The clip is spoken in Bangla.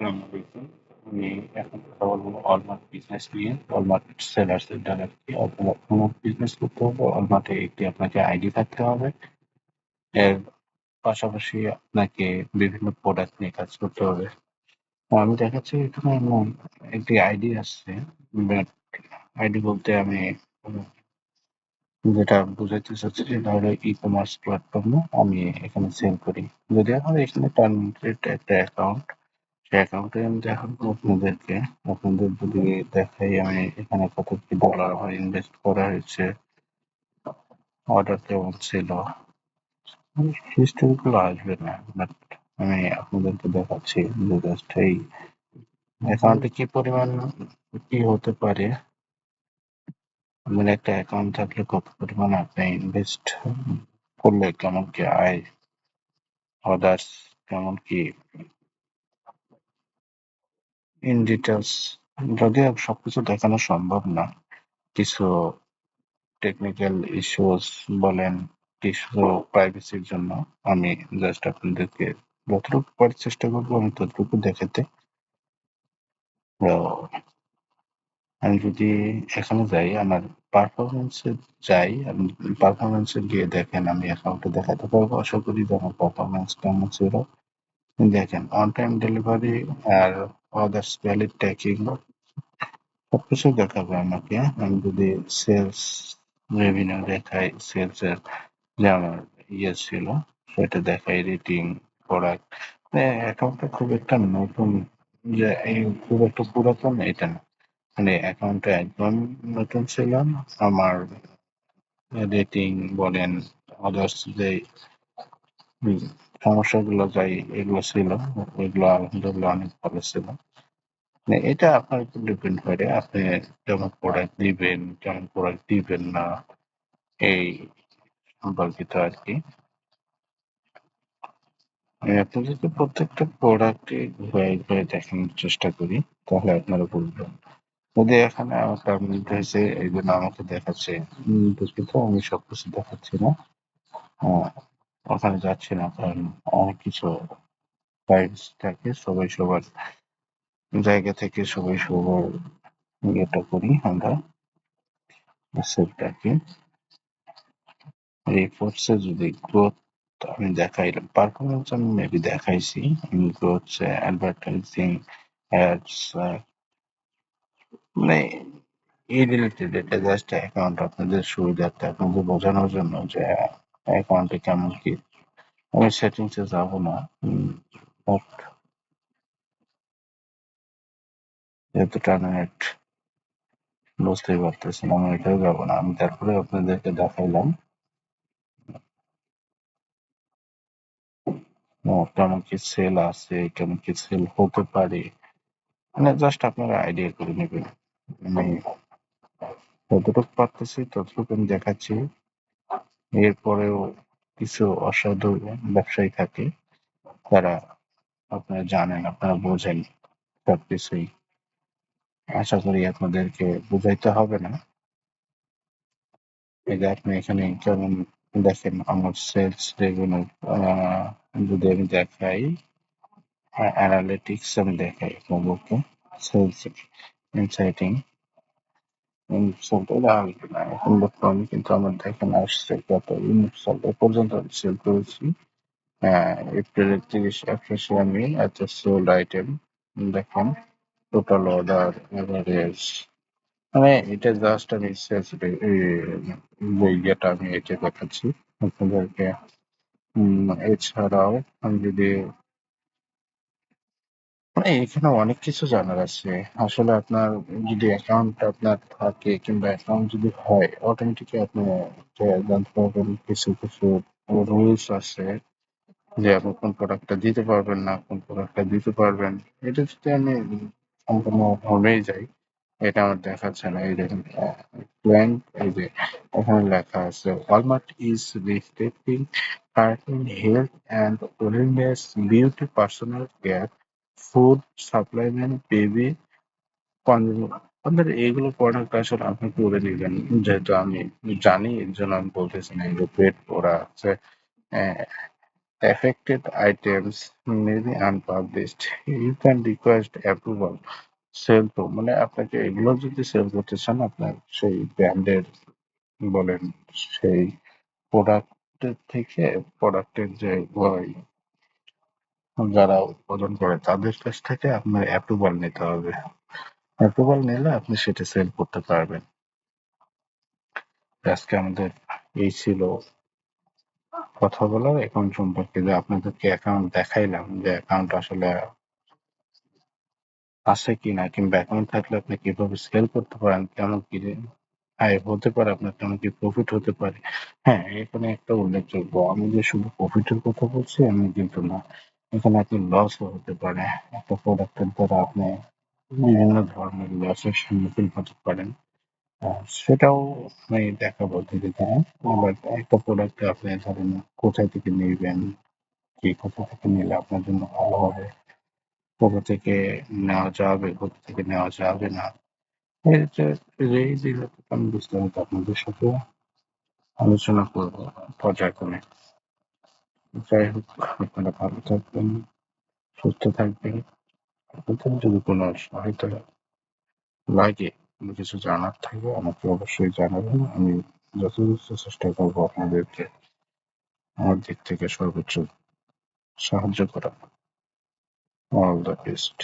আসসালামু আলাইকুম। আমি এখন কথা বলবো অলমার্ট বিজনেস নিয়ে। অলমার্ট সেলার সেন্টার আরকি। আপনারা কোনো বিজনেস করতে হলে অলমার্টে একটি আপনাকে আইডি থাকতে হবে। এর পাশাপাশি আপনাকে বিভিন্ন প্রোডাক্ট নিয়ে কাজ করতে হবে। আমি দেখাচ্ছি এখানে আমার একটি আইডি আসছে। বাট আইডি বলতে আমি যেটা বুঝাইতে চাচ্ছি সেটা হলো ই-কমার্স প্ল্যাটফর্মে আমি এখানে সেল করি। যদিও আমার এখানে টার্গেটেড একটা অ্যাকাউন্ট। সেই অ্যাকাউন্টে আমি দেখাবো আপনাদেরকে। আপনাদের যদি দেখাই আমি এখানে কত কি ডলার আমার ইনভেস্ট করা হয়েছে, অর্ডার কেমন ছিল, হিস্টোরি গুলো আসবে না, বাট আমি আপনাদেরকে দেখাচ্ছি যে জাস্ট এই অ্যাকাউন্টে কি পরিমাণ কি হতে পারে, মানে একটা অ্যাকাউন্ট থাকলে কত পরিমাণ আপনি ইনভেস্ট করলে কেমন কি আয়, অর্ডার্স কেমন কি ইন ডিটেলস। যদিও সবকিছু দেখানো সম্ভব না, কিছু টেকনিক্যাল ইস্যুস বলেন, কিছু প্রাইভেসির জন্য আমি জাস্ট আপনাদেরকে যতটুকু পারি চেষ্টা করবো আমি ততটুকু দেখাতে। তো আমি যদি এখানে যাই আমার পারফরমেন্সে যাই, আমি পারফরমেন্সে গিয়ে দেখেন আমি অ্যাকাউন্টে দেখাতে পারবো আশা করি যে আমার পারফরমেন্স কেমন ছিল। দেখেন অন টাইম ডেলিভারি আর অদার্স ভ্যালিড ট্র্যাকিং সবকিছু দেখাবে আমাকে। আমি যদি সেলস রেভিনিউ দেখাই, সেলস এর যে আমার ইয়ে ছিল সেটা দেখাই, রেটিং, প্রোডাক্ট। অ্যাকাউন্টটা খুব একটা নতুন, যে এই খুব একটা পুরাতন এটা না, মানে অ্যাকাউন্টটা একদম নতুন ছিল। আমার রেটিং বলেন, আদার্স যে সমস্যাগুলো যাই এগুলো ছিল, ওইগুলো আলহামদুলিল্লাহ অনেক ভালো ছিল। মানে এটা আপনার উপর ডিপেন্ড করে আপনি কেমন প্রোডাক্ট দিবেন, কেমন প্রোডাক্ট দিবেন না, এই সম্পর্কিত আর কি। আমি আপনাদেরকে প্রত্যেকটা প্রোডাক্টই ঘুরে ঘুরে দেখানোর চেষ্টা করি, তাহলে আপনারা বুঝবেন। যদি এখানে আমার টার্মিনেট হয়েছে এই জন্য আমাকে দেখাচ্ছে, দুঃখিত আমি সবকিছু দেখাচ্ছি না। ওখানে যাচ্ছি না কারণ অনেক কিছু প্রাইস থাকে, সবাই সবার জায়গা থেকে সবাই সবার ইয়েটা করি আমরা সেলটাকে। রিপোর্টসে যদি গ্রোথ আমি দেখাইলাম, পারফরমেন্স আমি মেবি দেখাইছি, গ্রোথ অ্যাডভার্টাইজিং অ্যাডস, মানে এই রিলেটেড এটা জাস্ট অ্যাকাউন্ট আপনাদের সুবিধার্থে আপনাদের বোঝানোর জন্য যে অ্যাকাউন্টে কেমন কি। আমি সেটিংসে যাব না, বাট যেহেতু টার্মিনেট বুঝতেই পারতেছেন আমি এটাও যাবো না, আমি তারপরে আপনাদেরকে দেখাইলাম কেমন কি সেল আছে, কেমন কি সেল হতে পারে, মানে জাস্ট আপনারা আইডিয়া করে নেবেন। আমি যতটুকু পারতেছি ততটুকু আমি দেখাচ্ছি। এরপরেও কিছু অসাধু ব্যবসায়ী থাকে, তারা আপনারা জানেন, আপনারা বোঝেন সবকিছুই। আশা করি আপনাদেরকে বুঝাইতে হবে না। এই যে আপনি এখানে কেমন দেখেন আমার সেলস রেভিনিউ, যদি আমি দেখাই অ্যানালিটিক্স, আমি দেখাই আপনাদেরকে সেলস ইনসাইটিং এখন বর্তমানে কিন্তু আমার দেখেন আসছে কত ইনসাল এ পর্যন্ত আমি সেল করেছি। এপ্রিলের 31 আমি এত সোল্ড আইটেম দেখেন, টোটাল অর্ডার এভারেজ, মানে এটা জাস্ট আমি সেলস ইয়েটা আমি এটা দেখাচ্ছি আপনাদেরকে। এছাড়াও আমি যদি মানে এখানে অনেক কিছু জানার আছে। আসলে আপনার যদি অ্যাকাউন্ট আপনার থাকে কিংবা অ্যাকাউন্ট যদি হয় অটোমেটিকলি আপনি জানতে পারবেন কিছু কিছু রুলস আছে, যে আপনি কোন প্রোডাক্টটা দিতে পারবেন না, কোন প্রোডাক্টটা দিতে পারবেন। এটা যদি আমি সম্পূর্ণ হয়েই যাই, এটা আমার দেখাচ্ছে না। এই দেখেন ব্ল্যাঙ্ক, এই যে এখানে লেখা আছে Walmart is respecting cartoon health and wellness, beauty, personal care, food, supplement, baby consumer. আপনার এইগুলো প্রোডাক্ট আসলে আপনি করে নিবেন, যেহেতু আমি জানি এর জন্য আমি বলতেছি না। এগুলো pet product, affected items may be unpublished. You can request approval. Sale তো মানে আপনাকে এগুলো যদি সেল করতে চান আপনার সেই ব্র্যান্ডের বলেন সেই প্রোডাক্টের থেকে প্রোডাক্টের যে ওই যারা উৎপাদন করে তাদের কাছ থেকে আপনার অ্যাপ্রুভাল নিতে হবে। অ্যাপ্রুভাল নিলে আপনি সেটা সেল করতে পারবেন। আজকে আমাদের এই ছিল কথা বলার অ্যাকাউন্ট সম্পর্কে, যে আপনাদেরকে অ্যাকাউন্ট দেখাইলাম যে অ্যাকাউন্ট আসলে আছে কিনা, কিংবা অ্যাকাউন্ট থাকলে আপনি কিভাবে সেল করতে পারেন, কেমন কি আয় হতে পারে, আপনার কেমন কি প্রফিট হতে পারে। হ্যাঁ, এখানে একটা উল্লেখযোগ্য, আমি যে শুধু প্রফিটের কথা বলছি আমি কিন্তু না, এখানে আপনি লসও হতে পারে। একটা প্রোডাক্টের দ্বারা আপনি বিভিন্ন ধরনের লসের সম্মুখীন হতে পারেন। সেটাও আমি দেখাবো ধীরে ধীরে। আবার একটা প্রোডাক্টে আপনি ধরেন কোথায় থেকে নিবেন, কি কোথা থেকে নিলে আপনার জন্য ভালো হবে, কোথা থেকে নেওয়া যাবে, কোথা থেকে নেওয়া যাবে না, এই যে এই যেগুলো আমি বিস্তারিত আপনাদের সাথে আলোচনা করবো পর্যায়ক্রমে। যাই হোক, আপনারা ভালো থাকবেন, সুস্থ থাকবেন। আপনাদের যদি কোনো সহায়তা লাগে, কোনো কিছু জানার থাকে আমাকে অবশ্যই জানাবেন। আমি যথাযথ চেষ্টা করবো আপনাদেরকে আমার দিক থেকে সর্বোচ্চ সাহায্য করা। All the best.